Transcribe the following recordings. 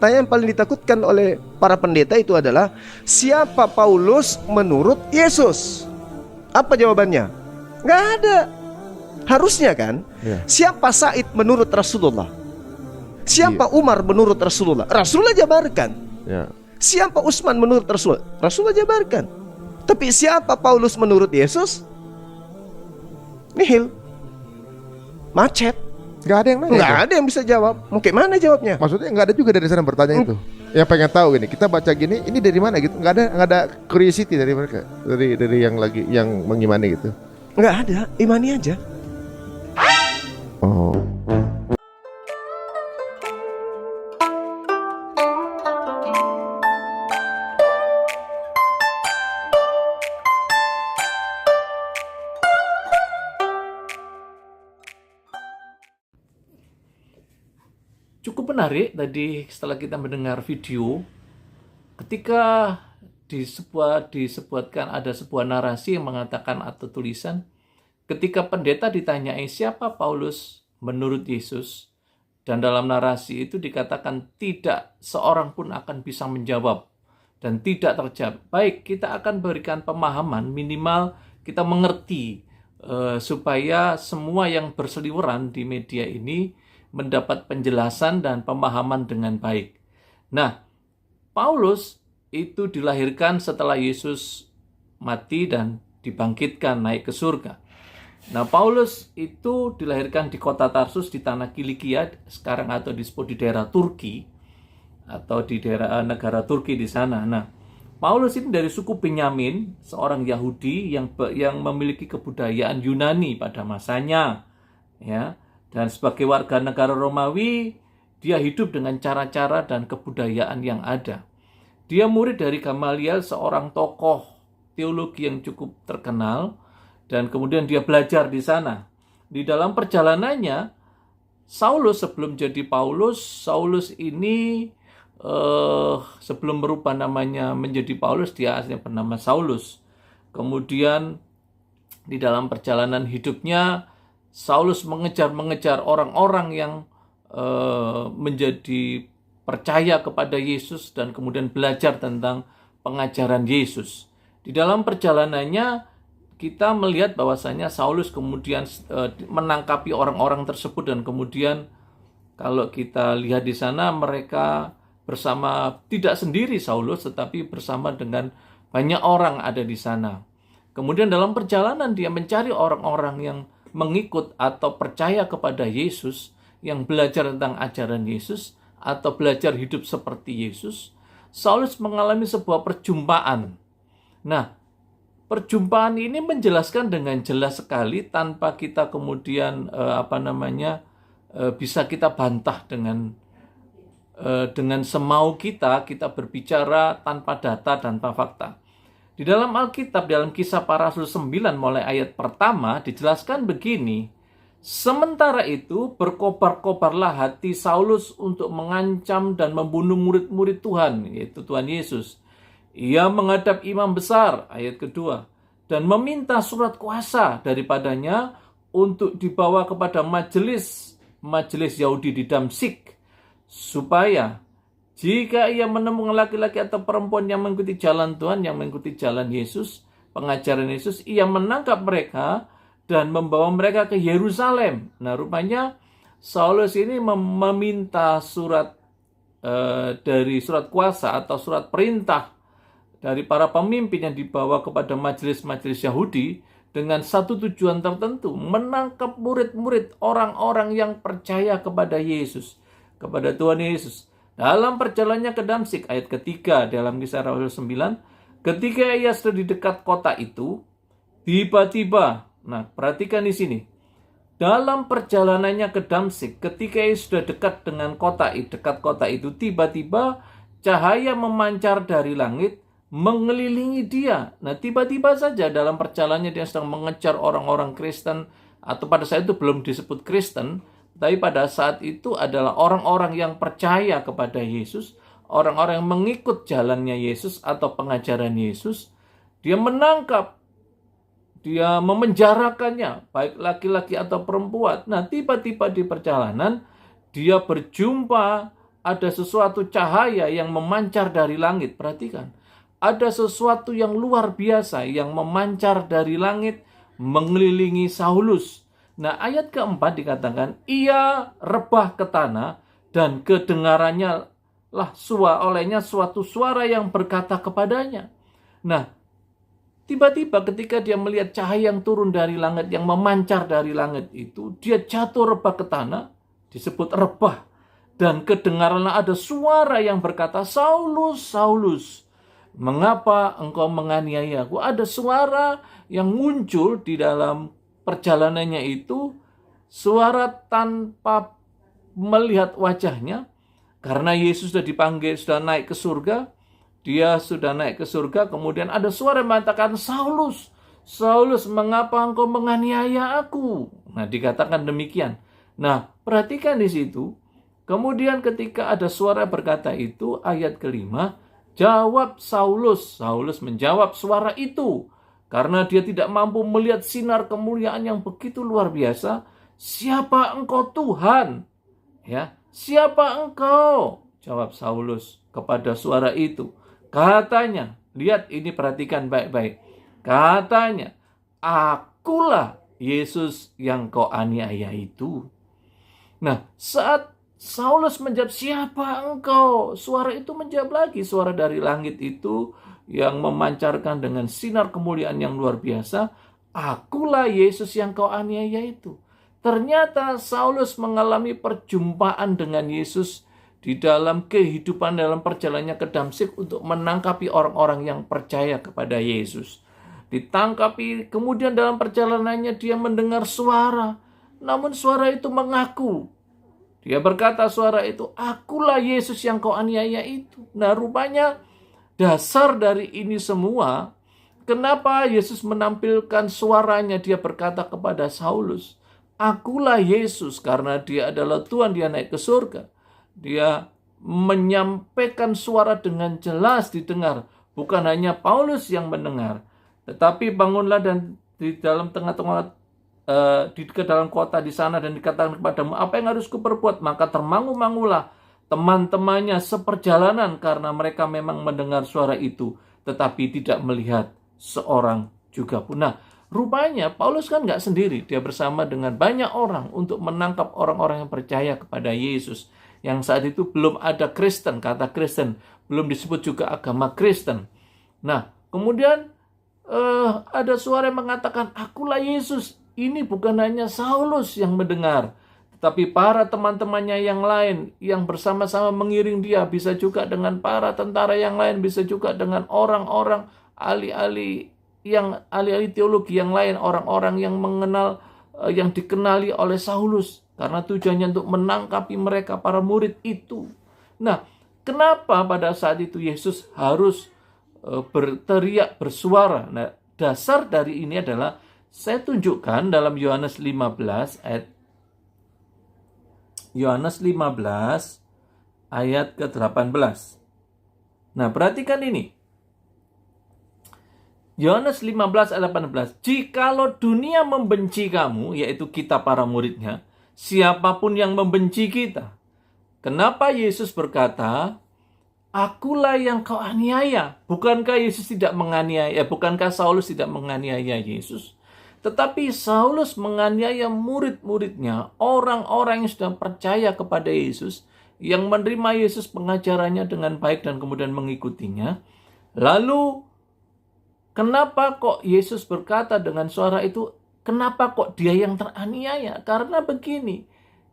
pertanyaan paling ditakutkan oleh para pendeta itu adalah, siapa Paulus menurut Yesus? Apa jawabannya? Nggak ada. Harusnya kan, siapa Said menurut Rasulullah? Siapa Umar menurut Rasulullah? Rasulullah jabarkan. Siapa Utsman menurut Rasulullah? Rasulullah jabarkan. Tapi siapa Paulus menurut Yesus? Nihil. Macet. Nggak ada yang nanya. Nggak ada yang bisa jawab. Mungkin mana jawabnya? Maksudnya nggak ada juga dari sana bertanya itu. Yang pengen tahu gini, kita baca gini, ini dari mana gitu? Nggak ada curiosity dari mereka, dari yang mengimani gitu. Nggak ada, imani aja. Oh. Cukup menarik tadi setelah kita mendengar video, ketika disebutkan ada sebuah narasi yang mengatakan atau tulisan, ketika pendeta ditanyai siapa Paulus menurut Yesus, dan dalam narasi itu dikatakan tidak seorang pun akan bisa menjawab dan tidak terjawab. Baik, kita akan berikan pemahaman, minimal kita mengerti supaya semua yang berseliweran di media ini mendapat penjelasan dan pemahaman dengan baik. Nah, Paulus itu dilahirkan setelah Yesus mati dan dibangkitkan naik ke surga. Nah, Paulus itu dilahirkan di kota Tarsus di tanah Kilikia, sekarang atau disebut di daerah Turki, atau di daerah negara Turki di sana. Nah, Paulus ini dari suku Benyamin, seorang Yahudi yang memiliki kebudayaan Yunani pada masanya, ya. Dan sebagai warga negara Romawi, dia hidup dengan cara-cara dan kebudayaan yang ada. Dia murid dari Gamaliel, seorang tokoh teologi yang cukup terkenal, dan kemudian dia belajar di sana. Di dalam perjalanannya, Saulus sebelum jadi Paulus, Saulus ini sebelum berubah namanya menjadi Paulus, dia aslinya bernama Saulus. Kemudian di dalam perjalanan hidupnya, Saulus mengejar orang-orang yang menjadi percaya kepada Yesus dan kemudian belajar tentang pengajaran Yesus. Di dalam perjalanannya kita melihat bahwasanya Saulus kemudian menangkapi orang-orang tersebut, dan kemudian kalau kita lihat di sana mereka bersama, tidak sendiri Saulus tetapi bersama dengan banyak orang ada di sana. Kemudian dalam perjalanan dia mencari orang-orang yang mengikut atau percaya kepada Yesus, yang belajar tentang ajaran Yesus atau belajar hidup seperti Yesus. Saulus mengalami sebuah perjumpaan. Nah, perjumpaan ini menjelaskan dengan jelas sekali tanpa kita kemudian bisa kita bantah dengan semau kita berbicara tanpa data, tanpa fakta. Di dalam Alkitab, dalam Kisah Para Rasul 9 mulai ayat pertama dijelaskan begini. Sementara itu berkobar-kobarlah hati Saulus untuk mengancam dan membunuh murid-murid Tuhan, yaitu Tuhan Yesus. Ia menghadap imam besar, ayat kedua, dan meminta surat kuasa daripadanya untuk dibawa kepada majelis Yahudi di Damsyik, supaya jika ia menemukan laki-laki atau perempuan yang mengikuti jalan Tuhan, yang mengikuti jalan Yesus, pengajaran Yesus, ia menangkap mereka dan membawa mereka ke Yerusalem. Nah, rupanya Saulus ini meminta surat dari surat kuasa atau surat perintah dari para pemimpin yang dibawa kepada majelis-majelis Yahudi dengan satu tujuan tertentu, menangkap murid-murid, orang-orang yang percaya kepada Yesus, kepada Tuhan Yesus. Dalam perjalanannya ke Damsyik, ayat ketiga dalam Kisah Rasul 9, ketika ia sudah di dekat kota itu, tiba-tiba, nah perhatikan di sini, dalam perjalanannya ke Damsyik, ketika ia sudah dekat kota itu, tiba-tiba cahaya memancar dari langit, mengelilingi dia. Nah, tiba-tiba saja dalam perjalanannya dia sedang mengejar orang-orang Kristen, atau pada saat itu belum disebut Kristen, tapi pada saat itu adalah orang-orang yang percaya kepada Yesus, orang-orang yang mengikut jalannya Yesus atau pengajaran Yesus. Dia menangkap, dia memenjarakannya, baik laki-laki atau perempuan. Nah, tiba-tiba di perjalanan, dia berjumpa ada sesuatu cahaya yang memancar dari langit. Perhatikan, ada sesuatu yang luar biasa yang memancar dari langit mengelilingi Saulus. Nah, ayat keempat dikatakan, ia rebah ke tanah dan kedengarannya lah olehnya suatu suara yang berkata kepadanya. Nah, tiba-tiba ketika dia melihat cahaya yang turun dari langit, yang memancar dari langit itu, dia jatuh rebah ke tanah, disebut rebah. Dan kedengaranlah ada suara yang berkata, Saulus, Saulus, mengapa engkau menganiaya aku? Ada suara yang muncul di dalam perjalanannya itu, suara tanpa melihat wajahnya, karena Yesus sudah dipanggil, sudah naik ke surga. Dia sudah naik ke surga, kemudian ada suara yang mengatakan, Saulus, Saulus, mengapa engkau menganiaya aku? Nah, dikatakan demikian. Nah, perhatikan di situ. Kemudian ketika ada suara berkata itu, ayat kelima, jawab Saulus. Saulus menjawab suara itu. Karena dia tidak mampu melihat sinar kemuliaan yang begitu luar biasa. Siapa engkau Tuhan? Ya, siapa engkau? Jawab Saulus kepada suara itu. Katanya, lihat ini, perhatikan baik-baik. Katanya, akulah Yesus yang kau aniaya itu. Nah, saat Saulus menjawab, siapa engkau? Suara itu menjawab lagi, suara dari langit itu yang memancarkan dengan sinar kemuliaan yang luar biasa. Akulah Yesus yang kau aniaya itu. Ternyata Saulus mengalami perjumpaan dengan Yesus di dalam kehidupan, dalam perjalanannya ke Damsyik untuk menangkapi orang-orang yang percaya kepada Yesus. Ditangkapi, kemudian dalam perjalanannya dia mendengar suara. Namun suara itu mengaku. Dia berkata suara itu, akulah Yesus yang kau aniaya itu. Nah, rupanya dasar dari ini semua, kenapa Yesus menampilkan suaranya, dia berkata kepada Saulus, akulah Yesus, karena dia adalah Tuhan, dia naik ke surga. Dia menyampaikan suara dengan jelas didengar. Bukan hanya Paulus yang mendengar, tetapi bangunlah dan di dalam tengah-tengah ke dalam kota di sana dan dikatakan kepadamu, apa yang harus kuperbuat? Maka termangu-mangulah teman-temannya seperjalanan karena mereka memang mendengar suara itu, tetapi tidak melihat seorang juga pun. Nah, rupanya Paulus kan nggak sendiri, dia bersama dengan banyak orang untuk menangkap orang-orang yang percaya kepada Yesus. Yang saat itu belum ada Kristen, kata Kristen, belum disebut juga agama Kristen. Nah, kemudian ada suara yang mengatakan, akulah Yesus. Ini bukan hanya Saulus yang mendengar, tetapi para teman-temannya yang lain yang bersama-sama mengiring dia, bisa juga dengan para tentara yang lain, bisa juga dengan orang-orang ahli-ahli teologi yang lain, orang-orang yang mengenal, yang dikenali oleh Saulus, karena tujuannya untuk menangkapi mereka, para murid itu. Nah, kenapa pada saat itu Yesus harus berteriak, bersuara? Nah, dasar dari ini adalah, saya tunjukkan dalam Yohanes 15 ayat ke-18. Nah, perhatikan ini. Yohanes 15 ayat 18. Jikalau dunia membenci kamu, yaitu kita para muridnya, siapapun yang membenci kita. Kenapa Yesus berkata, akulah yang kau aniaya? Bukankah Yesus tidak menganiaya? Bukankah Saulus tidak menganiaya Yesus? Tetapi Saulus menganiaya murid-muridnya, orang-orang yang sudah percaya kepada Yesus, yang menerima Yesus pengajarannya dengan baik dan kemudian mengikutinya. Lalu, kenapa kok Yesus berkata dengan suara itu, kenapa kok dia yang teraniaya? Karena begini,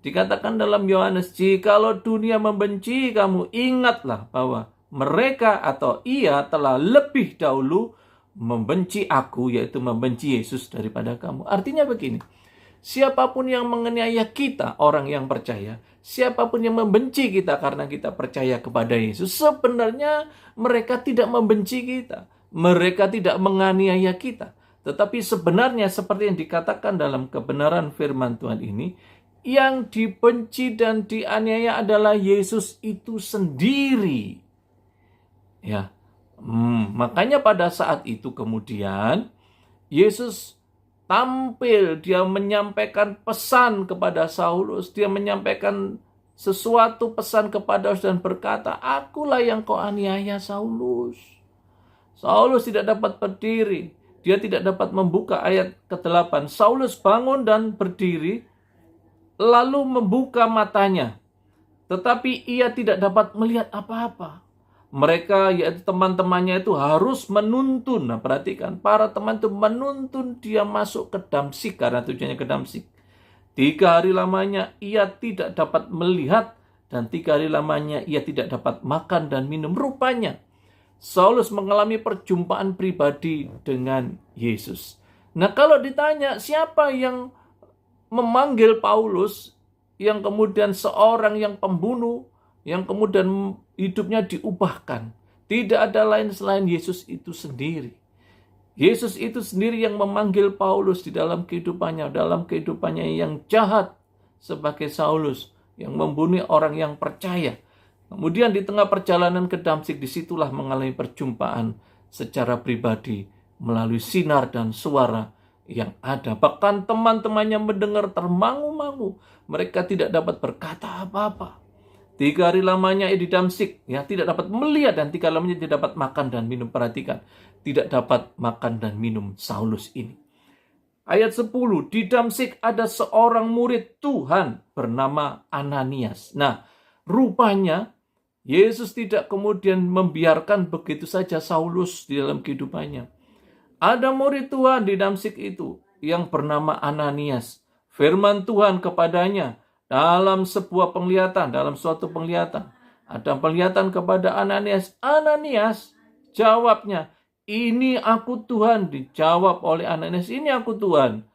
dikatakan dalam Yohanes, jikalau dunia membenci kamu, ingatlah bahwa mereka atau ia telah lebih dahulu membenci aku, yaitu membenci Yesus daripada kamu. Artinya begini, siapapun yang menganiaya kita, orang yang percaya, siapapun yang membenci kita karena kita percaya kepada Yesus, sebenarnya mereka tidak membenci kita, mereka tidak menganiaya kita. Tetapi sebenarnya seperti yang dikatakan dalam kebenaran firman Tuhan ini, yang dibenci dan dianiaya adalah Yesus itu sendiri. Ya. Makanya pada saat itu kemudian Yesus tampil, dia menyampaikan pesan kepada Saulus, dia menyampaikan sesuatu pesan kepada Saulus dan berkata, "Akulah yang kau aniaya Saulus." Saulus tidak dapat berdiri. Dia tidak dapat membuka ayat ke-8. Saulus bangun dan berdiri, lalu membuka matanya. Tetapi ia tidak dapat melihat apa-apa. Mereka, yaitu teman-temannya itu harus menuntun. Nah, perhatikan, para teman itu menuntun dia masuk ke Damsyik karena tujuannya ke Damsyik. 3 hari lamanya ia tidak dapat melihat, dan 3 hari lamanya ia tidak dapat makan dan minum. Rupanya Saulus mengalami perjumpaan pribadi dengan Yesus. Nah, kalau ditanya siapa yang memanggil Paulus, yang kemudian seorang yang pembunuh, yang kemudian hidupnya diubahkan, tidak ada lain selain Yesus itu sendiri. Yesus itu sendiri yang memanggil Paulus di dalam kehidupannya yang jahat sebagai Saulus, yang membunuh orang yang percaya. Kemudian di tengah perjalanan ke Damsyik, disitulah mengalami perjumpaan secara pribadi melalui sinar dan suara yang ada. Bahkan teman-temannya mendengar termangu-mangu. Mereka tidak dapat berkata apa-apa. 3 hari lamanya di Damsyik, tidak dapat melihat, dan 3 hari lamanya tidak dapat makan dan minum. Perhatikan, tidak dapat makan dan minum Saulus ini. Ayat 10, di Damsyik ada seorang murid Tuhan bernama Ananias. Nah, rupanya Yesus tidak kemudian membiarkan begitu saja Saulus di dalam kehidupannya. Ada murid Tuhan di Damsyik itu yang bernama Ananias. Firman Tuhan kepadanya dalam sebuah penglihatan, dalam suatu penglihatan. Ada penglihatan kepada Ananias. Ananias, jawabnya, "Ini aku Tuhan." Dijawab oleh Ananias, "Ini aku Tuhan."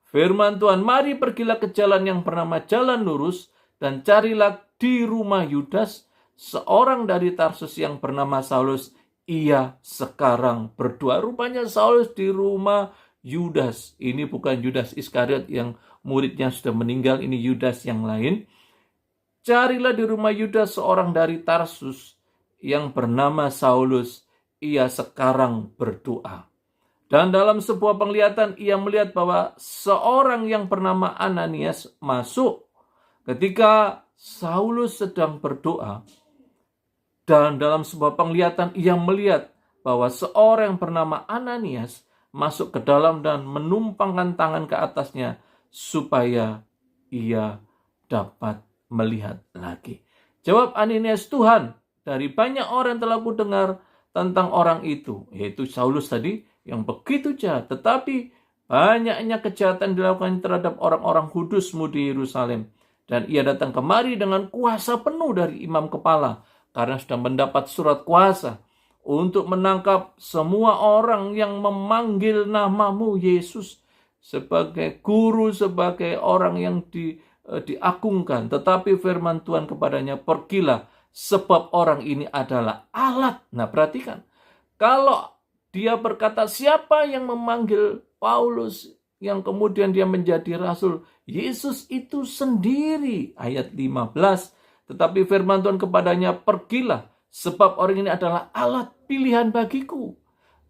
Firman Tuhan, "Mari pergilah ke jalan yang bernama Jalan Lurus, dan carilah di rumah Yudas, seorang dari Tarsus yang bernama Saulus. Ia sekarang berdoa." Rupanya Saulus di rumah Yudas. Ini bukan Yudas Iskariot yang muridnya sudah meninggal, ini Yudas yang lain. "Carilah di rumah Yudas seorang dari Tarsus yang bernama Saulus. Ia sekarang berdoa." Dan dalam sebuah penglihatan ia melihat bahwa seorang yang bernama Ananias masuk ketika Saulus sedang berdoa. Dan dalam sebuah penglihatan ia melihat bahwa seorang yang bernama Ananias masuk ke dalam dan menumpangkan tangan ke atasnya supaya ia dapat melihat lagi. Jawab Ananias, "Tuhan, dari banyak orang telah ku dengar tentang orang itu," yaitu Saulus tadi, yang begitu jahat, tetapi banyaknya kejahatan dilakukan terhadap orang-orang kudusmu di Yerusalem. Dan ia datang kemari dengan kuasa penuh dari imam kepala, karena sudah mendapat surat kuasa untuk menangkap semua orang yang memanggil namamu Yesus sebagai guru, sebagai orang yang diagungkan. Tetapi firman Tuhan kepadanya, "Pergilah, sebab orang ini adalah alat." Nah, perhatikan. Kalau dia berkata, siapa yang memanggil Paulus yang kemudian dia menjadi rasul? Yesus itu sendiri. Ayat 15. Tetapi firman Tuhan kepadanya, "Pergilah, sebab orang ini adalah alat pilihan bagiku."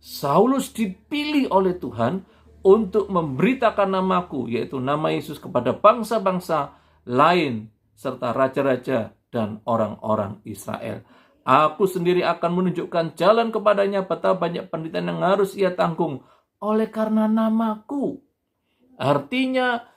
Saulus dipilih oleh Tuhan untuk memberitakan namaku, yaitu nama Yesus, kepada bangsa-bangsa lain, serta raja-raja dan orang-orang Israel. "Aku sendiri akan menunjukkan jalan kepadanya, betapa banyak penderitaan yang harus ia tanggung oleh karena namaku." Artinya,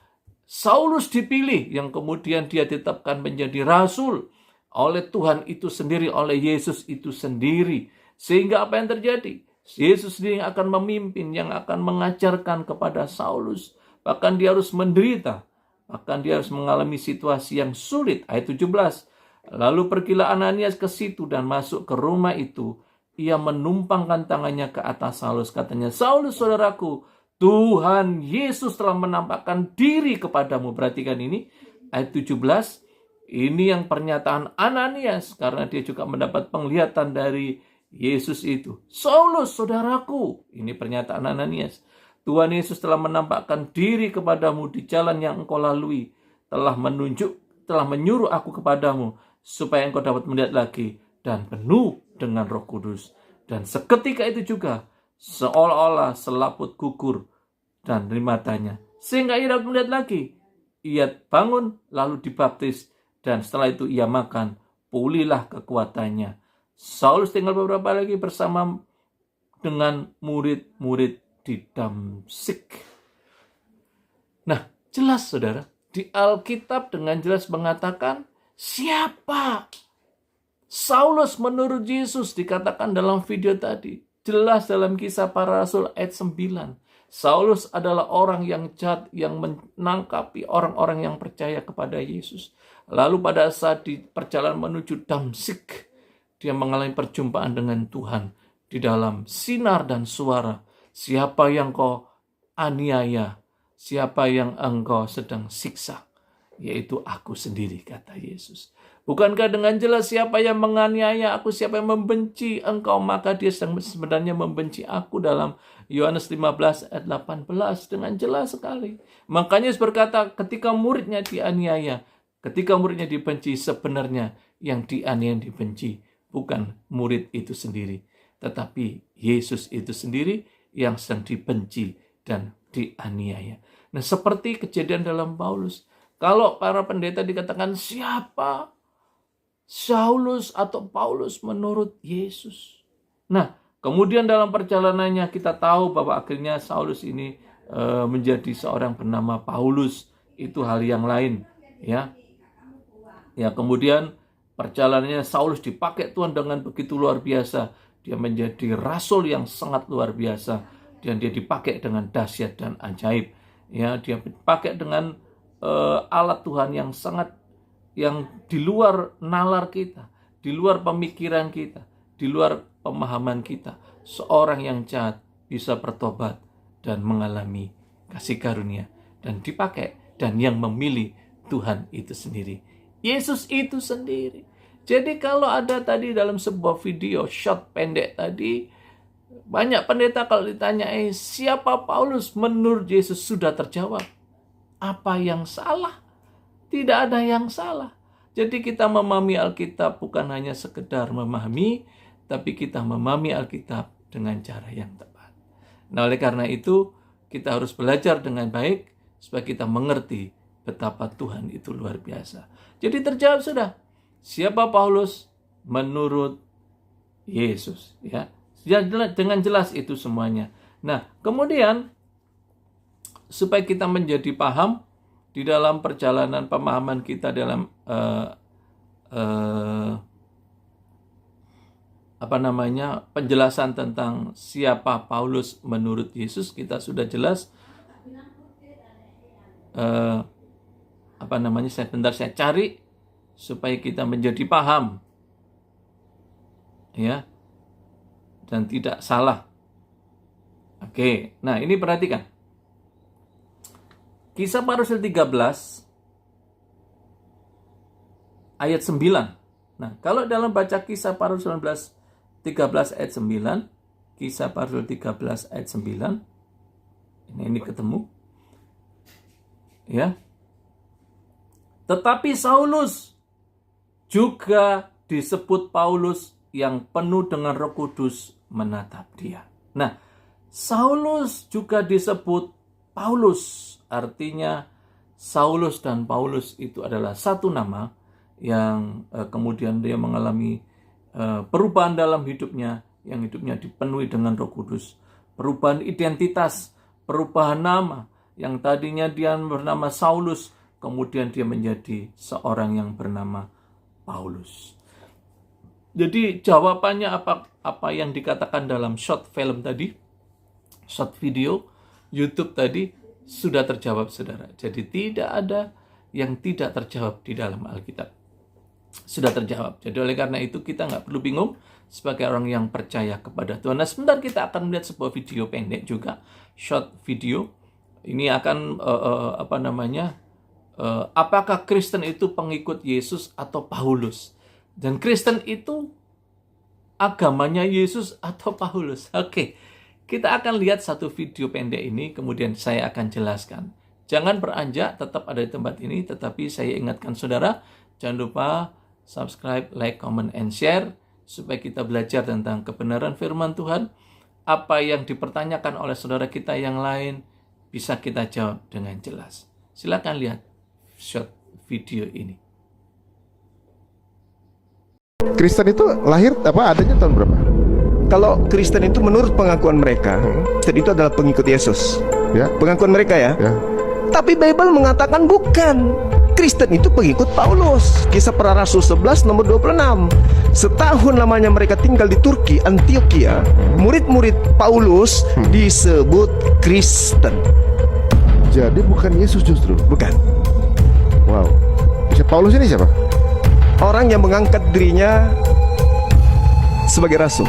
Saulus dipilih, yang kemudian dia ditetapkan menjadi rasul oleh Tuhan itu sendiri, oleh Yesus itu sendiri. Sehingga apa yang terjadi? Yesus sendiri yang akan memimpin, yang akan mengajarkan kepada Saulus. Bahkan dia harus menderita. Bahkan dia harus mengalami situasi yang sulit. Ayat 17. "Lalu pergilah Ananias ke situ dan masuk ke rumah itu. Ia menumpangkan tangannya ke atas Saulus. Katanya, 'Saulus, saudaraku, Tuhan Yesus telah menampakkan diri kepadamu.'" Perhatikan ini, ayat 17. Ini yang pernyataan Ananias, karena dia juga mendapat penglihatan dari Yesus itu. "Saulus, saudaraku," ini pernyataan Ananias, "Tuhan Yesus telah menampakkan diri kepadamu di jalan yang engkau lalui, telah menyuruh aku kepadamu, supaya engkau dapat melihat lagi dan penuh dengan Roh Kudus." Dan seketika itu juga, seolah-olah selaput gugur dan dari matanya, sehingga ia dapat melihat lagi. Ia bangun lalu dibaptis, Dan setelah itu ia makan, pulihlah kekuatannya. Saulus tinggal beberapa lagi bersama dengan murid-murid di Damsyik. Nah, jelas saudara, di Alkitab dengan jelas mengatakan siapa Saulus menurut Yesus, dikatakan dalam video tadi. Jelas dalam Kisah Para Rasul ayat 9. Saulus adalah orang yang jahat yang menangkapi orang-orang yang percaya kepada Yesus. Lalu pada saat di perjalanan menuju Damsyik, dia mengalami perjumpaan dengan Tuhan di dalam sinar dan suara. Siapa yang kau aniaya? Siapa yang engkau sedang siksa? Yaitu aku sendiri, kata Yesus. Bukankah dengan jelas siapa yang menganiaya aku, siapa yang membenci engkau, maka dia sebenarnya membenci aku, dalam Yohanes 15 ayat 18 dengan jelas sekali. Makanya Yesus berkata ketika muridnya dianiaya, ketika muridnya dibenci, sebenarnya yang dianiaya, dibenci bukan murid itu sendiri, tetapi Yesus itu sendiri yang sedang dibenci dan dianiaya. Nah, seperti kejadian dalam Paulus. Kalau para pendeta dikatakan siapa Saulus atau Paulus menurut Yesus. Nah, kemudian dalam perjalanannya kita tahu bahwa akhirnya Saulus ini menjadi seorang bernama Paulus. Itu hal yang lain, ya. Ya, kemudian perjalanannya Saulus dipakai Tuhan dengan begitu luar biasa. Dia menjadi rasul yang sangat luar biasa, dan dia dipakai dengan dahsyat dan ajaib. Ya, dia dipakai dengan alat Tuhan yang sangat, yang di luar nalar kita, di luar pemikiran kita, di luar pemahaman kita. Seorang yang jahat bisa bertobat dan mengalami kasih karunia dan dipakai, dan yang memilih Tuhan itu sendiri, Yesus itu sendiri. Jadi kalau ada tadi dalam sebuah video shot pendek tadi, banyak pendeta kalau ditanya siapa Paulus menurut Yesus, sudah terjawab. Apa yang salah? Tidak ada yang salah. Jadi kita memahami Alkitab bukan hanya sekedar memahami, tapi kita memahami Alkitab dengan cara yang tepat. Nah, oleh karena itu kita harus belajar dengan baik supaya kita mengerti betapa Tuhan itu luar biasa. Jadi terjawab sudah. Siapa Paulus menurut Yesus, ya. Dengan jelas itu semuanya. Nah, kemudian supaya kita menjadi paham di dalam perjalanan pemahaman kita dalam penjelasan tentang siapa Paulus menurut Yesus, kita sudah jelas. Saya cari supaya kita menjadi paham, ya, dan tidak salah. Oke, nah ini perhatikan. Kisah Para Rasul 13 ayat 9. Nah, kalau dalam baca Kisah Para Rasul 13 ayat 9, Kisah Para Rasul 13 ayat 9, ini ketemu, ya. Tetapi Saulus juga disebut Paulus yang penuh dengan Roh Kudus menatap dia. Nah, Saulus juga disebut Paulus. Artinya Saulus dan Paulus itu adalah satu nama yang kemudian dia mengalami perubahan dalam hidupnya, yang hidupnya dipenuhi dengan Roh Kudus. Perubahan identitas, perubahan nama. Yang tadinya dia bernama Saulus, kemudian dia menjadi seorang yang bernama Paulus. Jadi jawabannya apa yang dikatakan dalam short film tadi, short video YouTube tadi, sudah terjawab, saudara. Jadi tidak ada yang tidak terjawab di dalam Alkitab. Sudah terjawab. Jadi oleh karena itu kita nggak perlu bingung sebagai orang yang percaya kepada Tuhan. Nah, sebentar kita akan melihat sebuah video pendek juga, short video. Ini akan apakah Kristen itu pengikut Yesus atau Paulus? Dan Kristen itu agamanya Yesus atau Paulus? Oke. Kita akan lihat satu video pendek ini, kemudian saya akan jelaskan. Jangan beranjak, tetap ada di tempat ini, tetapi saya ingatkan saudara, jangan lupa subscribe, like, comment, and share, supaya kita belajar tentang kebenaran firman Tuhan. Apa yang dipertanyakan oleh saudara kita yang lain, bisa kita jawab dengan jelas. Silakan lihat short video ini. Kristen itu lahir adanya tahun berapa? Kalau Kristen itu menurut pengakuan mereka, Kristen itu adalah pengikut Yesus. Ya. Pengakuan mereka ya. Ya. Tapi Bible mengatakan bukan. Kristen itu pengikut Paulus. Kisah Para Rasul 11 nomor 26. Setahun lamanya mereka tinggal di Turki, Antioquia. Murid-murid Paulus disebut Kristen. Jadi bukan Yesus justru. Bukan. Wow. Paulus ini siapa? Orang yang mengangkat dirinya sebagai rasul,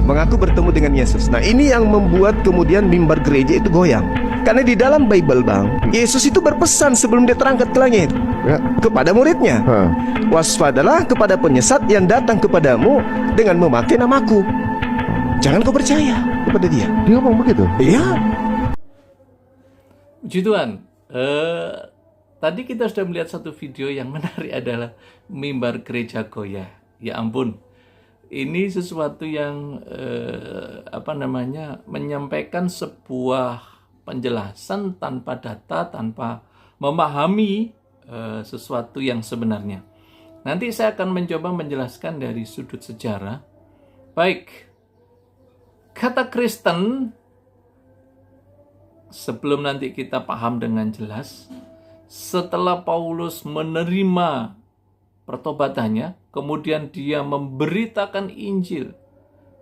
mengaku bertemu dengan Yesus. Nah, ini yang membuat kemudian mimbar gereja itu goyang. Karena di dalam Bible, Bang, Yesus itu berpesan sebelum dia terangkat ke langit kepada muridnya, waspadalah kepada penyesat yang datang kepadamu dengan memakai namaku. Jangan kau percaya kepada dia. Dia ngomong begitu? Iya. Puji Tuhan. Tadi kita sudah melihat satu video yang menarik adalah mimbar gereja goyah. Ya ampun. Ini sesuatu yang menyampaikan sebuah penjelasan tanpa data, tanpa memahami sesuatu yang sebenarnya. Nanti saya akan mencoba menjelaskan dari sudut sejarah. Baik, kata Kristen, sebelum nanti kita paham dengan jelas, setelah Paulus menerima pertobatannya, kemudian dia memberitakan Injil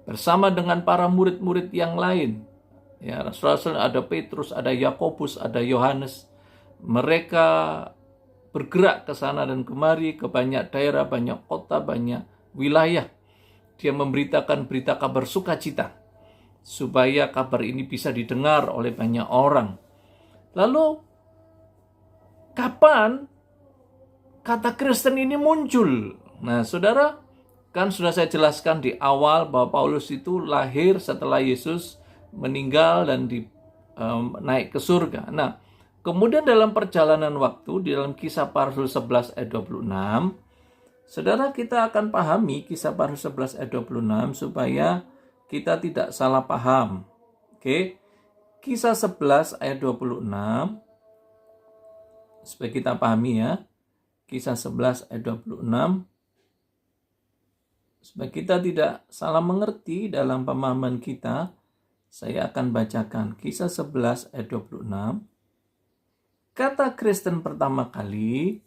bersama dengan para murid-murid yang lain. Ya, Rasul-rasul ada Petrus, ada Yakobus, ada Yohanes. Mereka bergerak ke sana dan kemari, ke banyak daerah, banyak kota, banyak wilayah. Dia memberitakan berita kabar sukacita supaya kabar ini bisa didengar oleh banyak orang. Lalu kapan kata Kristen ini muncul? Nah, saudara, kan sudah saya jelaskan di awal bahwa Paulus itu lahir setelah Yesus meninggal dan naik ke surga. Nah, kemudian dalam perjalanan waktu, di dalam Kisah Para Rasul 11 ayat 26, saudara, kita akan pahami Kisah Para Rasul 11 ayat 26 supaya kita tidak salah paham. Oke, Kisah 11 ayat 26, supaya kita pahami ya. Kisah 11 ayat 26, supaya kita tidak salah mengerti dalam pemahaman kita. Saya akan bacakan Kisah 11 ayat 26. Kata Kristen pertama kali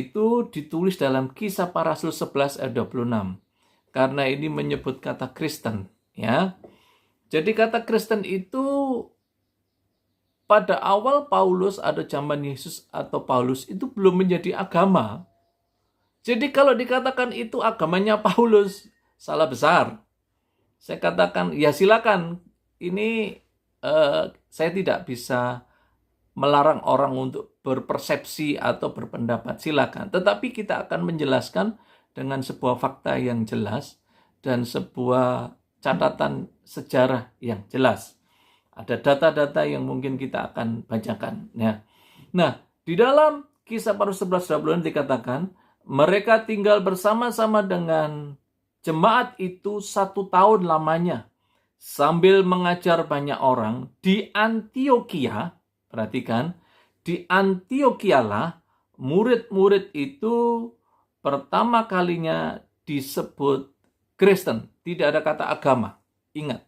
itu ditulis dalam Kisah Para Rasul 11 ayat 26. Karena ini menyebut kata Kristen, ya. Jadi kata Kristen itu pada awal Paulus atau zaman Yesus atau Paulus itu belum menjadi agama. Jadi kalau dikatakan itu agamanya Paulus, salah besar. Saya katakan, ya silakan. Ini saya tidak bisa melarang orang untuk berpersepsi atau berpendapat, silakan. Tetapi kita akan menjelaskan dengan sebuah fakta yang jelas dan sebuah catatan sejarah yang jelas. Ada data-data yang mungkin kita akan bacakan. Ya. Nah, di dalam Kisah Para Rasul 11 dikatakan, mereka tinggal bersama-sama dengan jemaat itu 1 tahun lamanya, sambil mengajar banyak orang di Antioquia. Perhatikan, di Antioquialah murid-murid itu pertama kalinya disebut Kristen. Tidak ada kata agama. Ingat,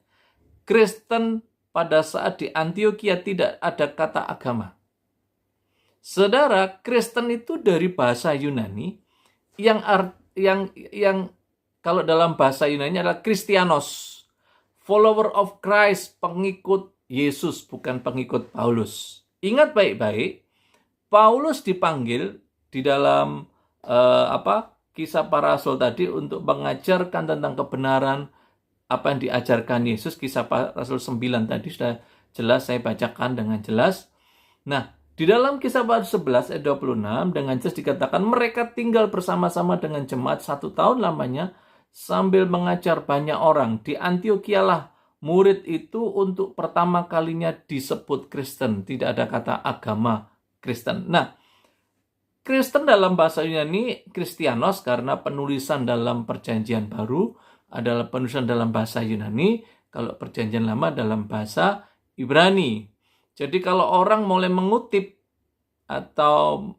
Kristen pada saat di Antioquia tidak ada kata agama. Saudara, Kristen itu dari bahasa Yunani yang kalau dalam bahasa Yunani adalah Kristianos, follower of Christ, pengikut Yesus, bukan pengikut Paulus. Ingat baik-baik, Paulus dipanggil di dalam Kisah Para Rasul tadi untuk mengajarkan tentang kebenaran apa yang diajarkan Yesus. Kisah Para Rasul 9 tadi sudah jelas saya bacakan dengan jelas. Nah, di dalam Kisah Para Rasul 11 ayat 26 dengan jelas dikatakan mereka tinggal bersama-sama dengan jemaat 1 tahun lamanya sambil mengajar banyak orang. Di Antioquialah murid itu untuk pertama kalinya disebut Kristen. Tidak ada kata agama Kristen. Nah, Kristen dalam bahasa Yunani Kristianos karena penulisan dalam Perjanjian Baru adalah penulisan dalam bahasa Yunani, kalau Perjanjian Lama dalam bahasa Ibrani. Jadi kalau orang mulai mengutip atau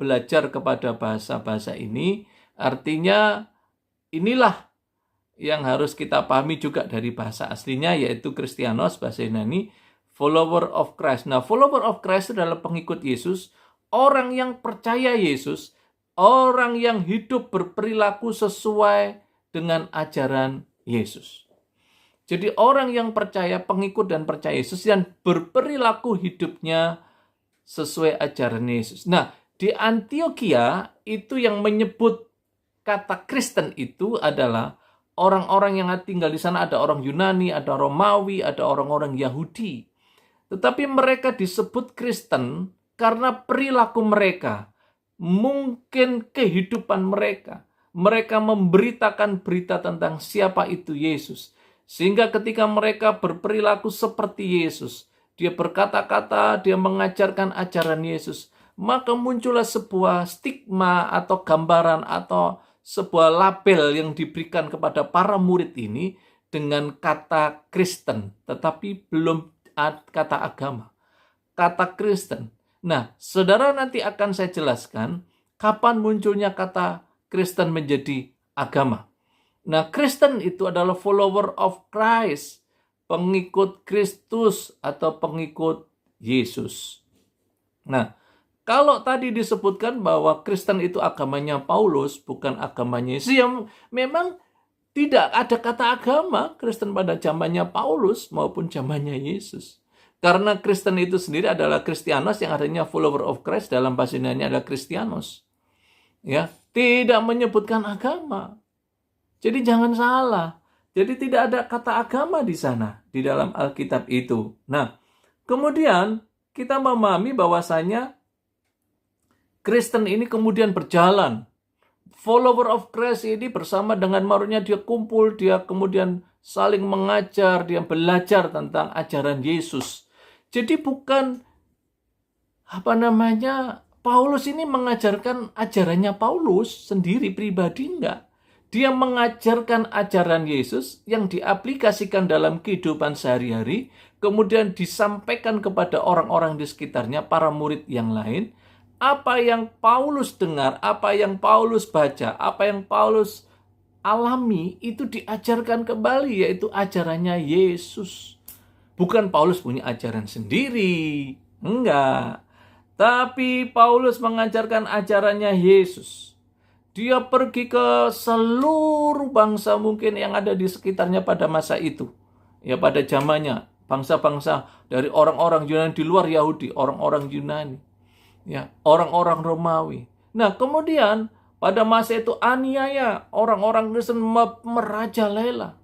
belajar kepada bahasa-bahasa ini, artinya inilah yang harus kita pahami juga dari bahasa aslinya, yaitu Kristianos, bahasa Yunani, follower of Christ. Nah, follower of Christ adalah pengikut Yesus, orang yang percaya Yesus, orang yang hidup berperilaku sesuai dengan ajaran Yesus. Jadi orang yang percaya, pengikut dan percaya Yesus, dan berperilaku hidupnya sesuai ajaran Yesus. Nah, di Antioquia itu yang menyebut kata Kristen itu adalah orang-orang yang tinggal di sana, ada orang Yunani, ada Romawi, ada orang-orang Yahudi. Tetapi mereka disebut Kristen karena perilaku mereka, mungkin kehidupan mereka. Mereka memberitakan berita tentang siapa itu Yesus. Sehingga ketika mereka berperilaku seperti Yesus, dia berkata-kata, dia mengajarkan ajaran Yesus, maka muncullah sebuah stigma atau gambaran atau sebuah label yang diberikan kepada para murid ini dengan kata Kristen, tetapi belum kata agama. Kata Kristen. Nah, saudara, nanti akan saya jelaskan kapan munculnya kata Kristen menjadi agama. Nah, Kristen itu adalah follower of Christ, pengikut Kristus atau pengikut Yesus. Nah, kalau tadi disebutkan bahwa Kristen itu agamanya Paulus, bukan agamanya Yesus, yang memang tidak ada kata agama Kristen pada zamannya Paulus maupun zamannya Yesus. Karena Kristen itu sendiri adalah Kristianos, yang artinya follower of Christ, dalam bahasa Yunani adalah Kristianos. Ya, tidak menyebutkan agama. Jadi jangan salah. Jadi tidak ada kata agama di sana, di dalam Alkitab itu. Nah, kemudian kita memahami bahwasanya Kristen ini kemudian berjalan. Follower of Christ ini bersama dengan marunya dia kumpul, dia kemudian saling mengajar, dia belajar tentang ajaran Yesus. Jadi bukan Paulus ini mengajarkan ajarannya Paulus sendiri pribadi, enggak. Dia mengajarkan ajaran Yesus yang diaplikasikan dalam kehidupan sehari-hari, kemudian disampaikan kepada orang-orang di sekitarnya, para murid yang lain. Apa yang Paulus dengar, apa yang Paulus baca, apa yang Paulus alami, itu diajarkan kembali, yaitu ajarannya Yesus. Bukan Paulus punya ajaran sendiri, enggak. Tapi Paulus mengajarkan ajarannya Yesus. Dia pergi ke seluruh bangsa mungkin yang ada di sekitarnya pada masa itu. Ya, pada zamannya. Bangsa-bangsa dari orang-orang Yunani di luar Yahudi. Orang-orang Yunani. Ya, orang-orang Romawi. Nah, kemudian pada masa itu aniaya. Orang-orang Kristen merajalela.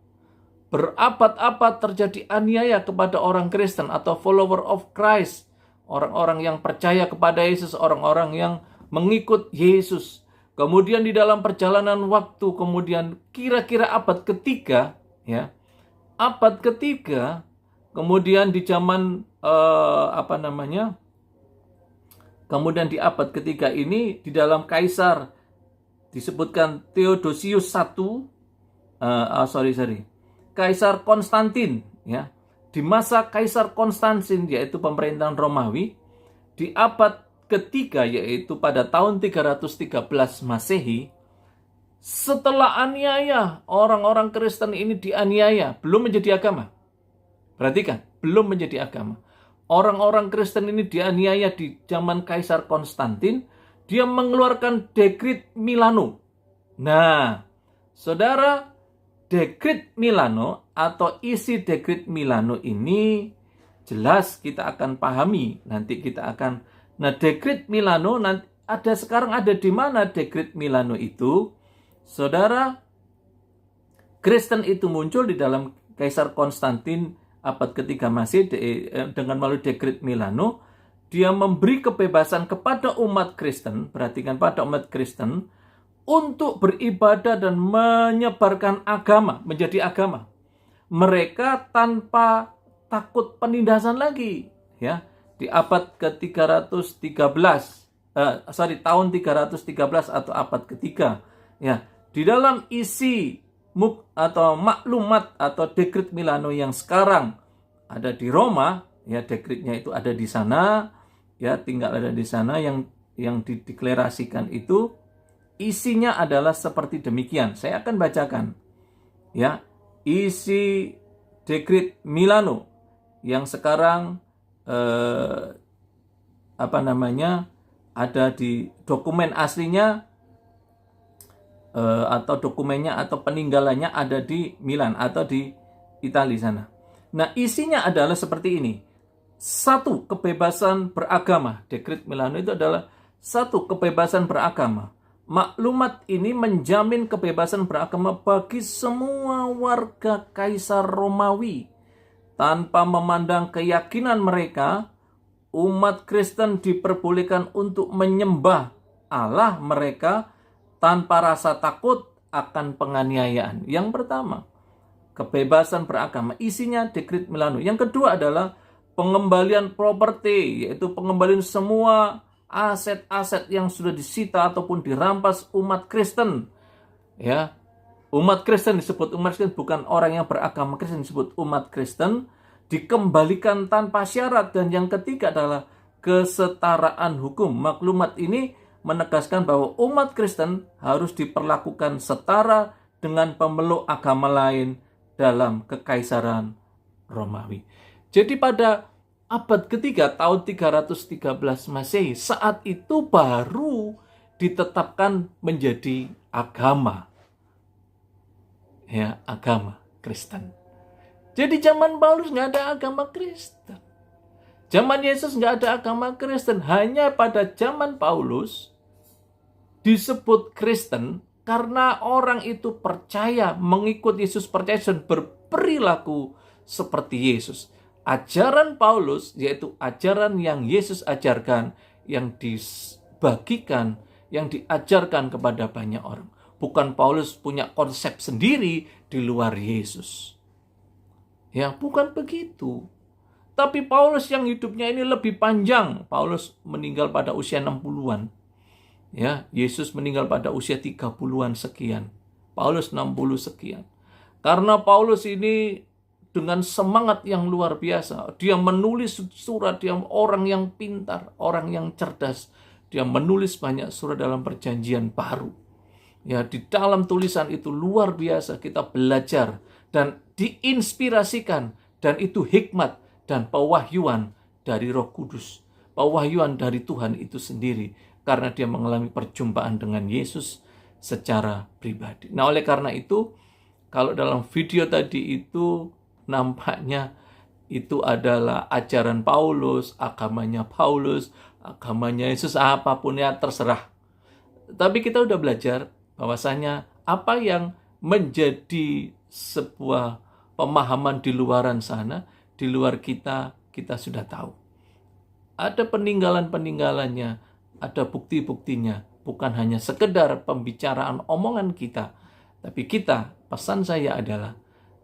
Berabad-abad terjadi aniaya kepada orang Kristen atau follower of Christ. Orang-orang yang percaya kepada Yesus. Orang-orang yang mengikut Yesus. Kemudian di dalam perjalanan waktu, kemudian kira-kira abad ketiga, ya, abad ketiga, kemudian di zaman kemudian di abad ketiga ini di dalam kaisar disebutkan Theodosius I, Kaisar Konstantin, ya, di masa Kaisar Konstantin, yaitu pemerintahan Romawi, di abad ketiga, yaitu pada tahun 313 Masehi, setelah aniaya, orang-orang Kristen ini dianiaya, belum menjadi agama. Perhatikan, belum menjadi agama. Orang-orang Kristen ini dianiaya di zaman Kaisar Konstantin, dia mengeluarkan Dekret Milano. Nah, saudara, Dekret Milano atau isi Dekret Milano ini jelas kita akan pahami, nanti kita akan. Nah, Dekret Milano sekarang ada di mana Dekret Milano itu? Saudara, Kristen itu muncul di dalam Kaisar Konstantin abad ketiga Masehi dengan melalui Dekret Milano. Dia memberi kebebasan kepada umat Kristen, perhatikan, pada umat Kristen untuk beribadah dan menyebarkan agama, menjadi agama. Mereka tanpa takut penindasan lagi, ya. Di abad ke-313, tahun 313 atau abad ketiga, ya, di dalam isi atau maklumat atau Dekret Milano yang sekarang ada di Roma, ya, dekretnya itu ada di sana, ya, tinggal ada di sana, yang yang dideklarasikan itu isinya adalah seperti demikian. Saya akan bacakan ya, isi Dekret Milano yang sekarang ada di dokumen aslinya atau dokumennya atau peninggalannya ada di Milan atau di Italia sana. Nah, isinya adalah seperti ini. 1. Kebebasan beragama. Dekret Milano itu adalah 1. Kebebasan beragama. Maklumat ini menjamin kebebasan beragama bagi semua warga Kaisar Romawi. Tanpa memandang keyakinan mereka, umat Kristen diperbolehkan untuk menyembah Allah mereka tanpa rasa takut akan penganiayaan. Yang pertama, kebebasan beragama. Isinya Dekret Milano. Yang kedua adalah pengembalian properti, yaitu pengembalian semua aset-aset yang sudah disita ataupun dirampas umat Kristen. Ya, umat Kristen disebut umat Kristen, bukan orang yang beragama Kristen disebut umat Kristen, dikembalikan tanpa syarat. Dan yang ketiga adalah kesetaraan hukum. Maklumat ini menegaskan bahwa umat Kristen harus diperlakukan setara dengan pemeluk agama lain dalam Kekaisaran Romawi. Jadi pada abad ketiga tahun 313 Masehi, saat itu baru ditetapkan menjadi agama. Ya, agama Kristen. Jadi zaman Paulus nggak ada agama Kristen. Zaman Yesus nggak ada agama Kristen. Hanya pada zaman Paulus disebut Kristen karena orang itu percaya, mengikut Yesus, percaya dan berperilaku seperti Yesus. Ajaran Paulus, yaitu ajaran yang Yesus ajarkan, yang dibagikan, yang diajarkan kepada banyak orang. Bukan Paulus punya konsep sendiri di luar Yesus. Ya, bukan begitu. Tapi Paulus yang hidupnya ini lebih panjang. Paulus meninggal pada usia 60-an. Ya, Yesus meninggal pada usia 30-an sekian. Paulus 60 sekian. Karena Paulus ini dengan semangat yang luar biasa. Dia menulis surat, dia orang yang pintar, orang yang cerdas. Dia menulis banyak surat dalam perjanjian baru. Ya, di dalam tulisan itu luar biasa kita belajar dan diinspirasikan. Dan itu hikmat dan pewahyuan dari Roh Kudus. Pewahyuan dari Tuhan itu sendiri. Karena dia mengalami perjumpaan dengan Yesus secara pribadi. Nah, oleh karena itu, kalau dalam video tadi itu nampaknya itu adalah ajaran Paulus, agamanya Yesus, apapun ya terserah. Tapi kita udah belajar bahwasanya apa yang menjadi sebuah pemahaman di luaran sana, di luar kita sudah tahu. Ada peninggalan-peninggalannya, ada bukti-buktinya, bukan hanya sekedar pembicaraan omongan kita, tapi pesan saya adalah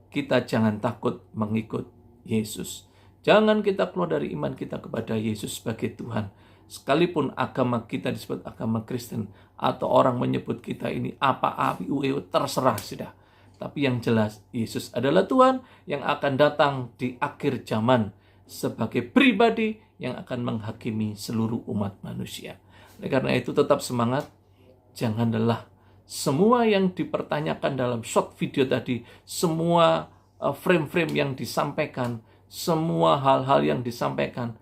kita jangan takut mengikut Yesus. Jangan kita keluar dari iman kita kepada Yesus sebagai Tuhan. Sekalipun agama kita disebut agama Kristen, atau orang menyebut kita ini terserah sudah. Tapi yang jelas, Yesus adalah Tuhan yang akan datang di akhir zaman sebagai pribadi yang akan menghakimi seluruh umat manusia. Oleh karena itu tetap semangat, jangan lelah. Semua yang dipertanyakan dalam short video tadi, semua frame-frame yang disampaikan, semua hal-hal yang disampaikan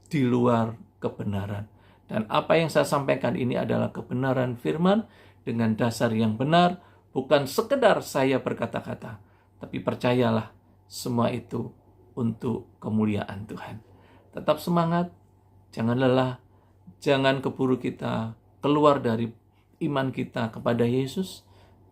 di luar kebenaran. Dan apa yang saya sampaikan ini adalah kebenaran firman dengan dasar yang benar, bukan sekedar saya berkata-kata, tapi percayalah semua itu untuk kemuliaan Tuhan. Tetap semangat, jangan lelah, jangan keburu kita keluar dari iman kita kepada Yesus.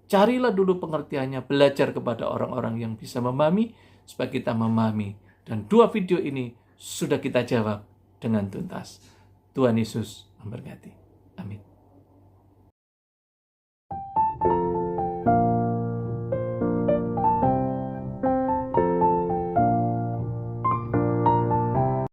Carilah dulu pengertiannya, belajar kepada orang-orang yang bisa memahami, supaya kita memahami. Dan 2 video ini sudah kita jawab dengan tuntas. Tuhan Yesus memberkati. Amin.